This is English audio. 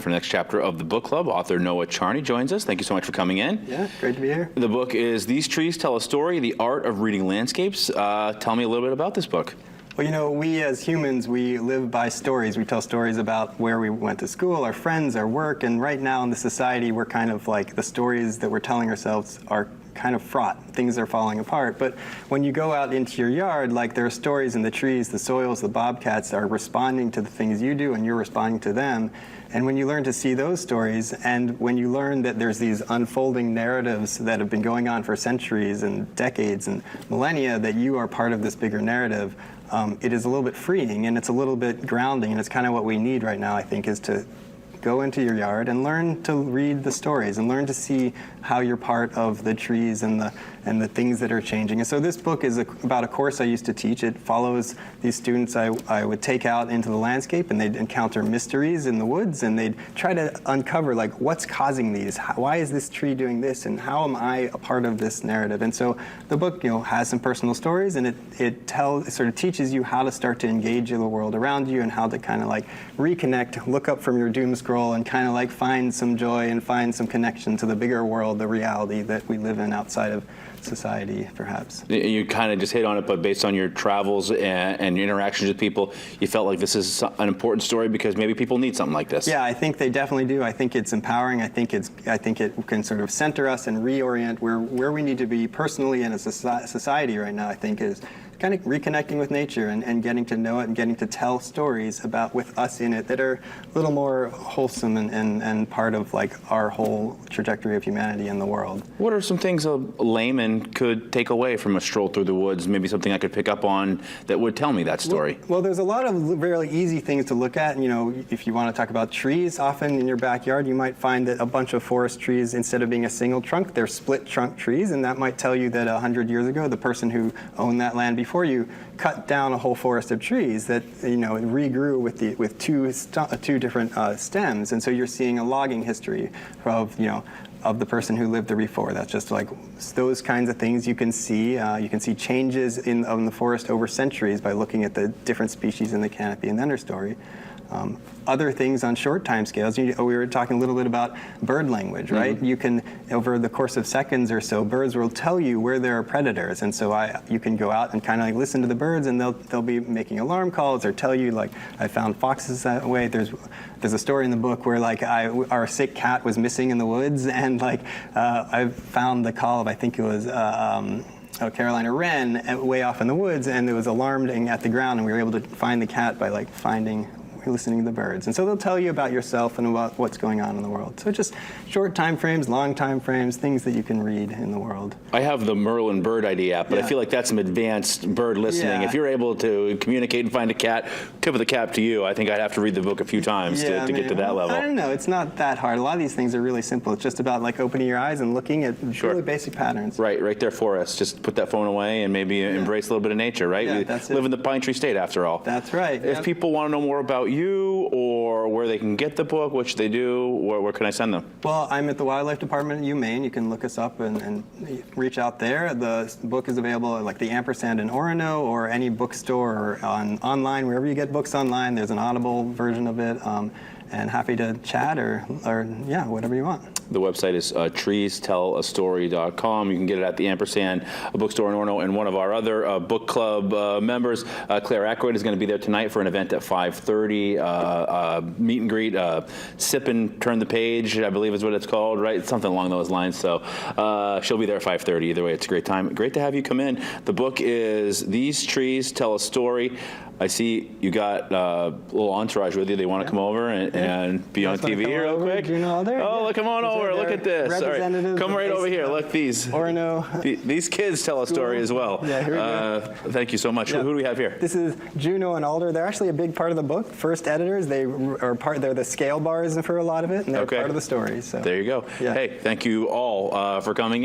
For the next chapter of the book club, author Noah Charney joins us. Thank you so much for coming in. Yeah, great to be here. The book is These Trees Tell a Story, The Art of Reading Landscapes. Tell me a little bit about this book. Well, you know, we as humans, we live by stories. We tell stories about where we went to school, our friends, our work, and right now in the society, we're kind of like the stories that we're telling ourselves are kind of fraught. Things are falling apart. But when you go out into your yard, like there are stories in the trees, the soils, the bobcats are responding to the things you do and you're responding to them. And when you learn to see those stories, and when you learn that there's these unfolding narratives that have been going on for centuries and decades and millennia, that you are part of this bigger narrative, it is a little bit freeing and it's a little bit grounding, and it's kind of what we need right now, I think, is to go into your yard and learn to read the stories and learn to see how you're part of the trees and the things that are changing. And so this book is about a course I used to teach. It follows these students I would take out into the landscape, and they'd encounter mysteries in the woods, and they'd try to uncover, like, what's causing these? Why is this tree doing this? And how am I a part of this narrative? And so the book, you know, has some personal stories, and it sort of teaches you how to start to engage in the world around you and how to kind of like reconnect, look up from your doom scroll and kind of like find some joy and find some connection to the bigger world, the reality that we live in outside of society, perhaps. You kind of just hit on it, but based on your travels and your interactions with people, you felt like this is an important story because maybe people need something like this. Yeah, I think they definitely do. I think it's empowering. I think it can sort of center us and reorient where we need to be personally and as a society right now, I think, is kind of reconnecting with nature and getting to know it and getting to tell stories with us in it that are a little more wholesome and part of like our whole trajectory of humanity in the world. What are some things a layman could take away from a stroll through the woods, maybe something I could pick up on that would tell me that story? Well, there's a lot of really easy things to look at. You know, if you want to talk about trees, often in your backyard you might find that a bunch of forest trees, instead of being a single trunk, they're split trunk trees, and that might tell you that 100 years ago the person who owned that land before you cut down a whole forest of trees that, you know, it regrew with two different stems, and so you're seeing a logging history of, you know, of the person who lived there before. That's just like those kinds of things you can see. You can see changes in the forest over centuries by looking at the different species in the canopy and the understory. Other things on short time scales, we were talking a little bit about bird language, right? Mm-hmm. You can, over the course of seconds or so, birds will tell you where there are predators, and so you can go out and kind of like listen to the birds, and they'll be making alarm calls or tell you, like, I found foxes that way. There's a story in the book where like our sick cat was missing in the woods, and like I found the call of, I think it was a Carolina wren way off in the woods, and it was alarming at the ground, and we were able to find the cat by like listening to the birds. And so they'll tell you about yourself and about what's going on in the world. So just short time frames, long time frames, things that you can read in the world. I have the Merlin Bird ID app, but I feel like that's some advanced bird listening. Yeah. If you're able to communicate and find a cat, tip of the cap to you. I think I'd have to read the book a few times to get to that level. I don't know. It's not that hard. A lot of these things are really simple. It's just about like opening your eyes and looking at really basic patterns. Right there for us. Just put that phone away and maybe embrace a little bit of nature, right? Yeah, we live in the Pine Tree State, after all. That's right. If people want to know more about you or where they can get the book, what should they do, where can I send them? Well, I'm at the Wildlife Department at UMaine. You can look us up and reach out there. The book is available at like the Ampersand in Orono or any bookstore or online, wherever you get books online. There's an Audible version of it. And happy to chat or yeah, whatever you want. The website is treestellastory.com. You can get it at the Ampersand bookstore in Orono, and one of our other book club members, Claire Ackroyd, is going to be there tonight for an event at 5:30, meet and greet, sip and turn the page, I believe is what it's called, right? Something along those lines. So she'll be there at 5:30. Either way, it's a great time. Great to have you come in. The book is These Trees Tell a Story. I see you got a little entourage with you. They want to come over and be on TV here real quick. Oh, come on over. Look at this. All right. Come right over here. Look, these. These kids tell a story as well. Yeah, here we go. Thank you so much. Yeah. Who do we have here? This is Juno and Alder. They're actually a big part of the book. First editors. They're the scale bars for a lot of it, and they're part of the story. So there you go. Yeah. Hey, thank you all for coming.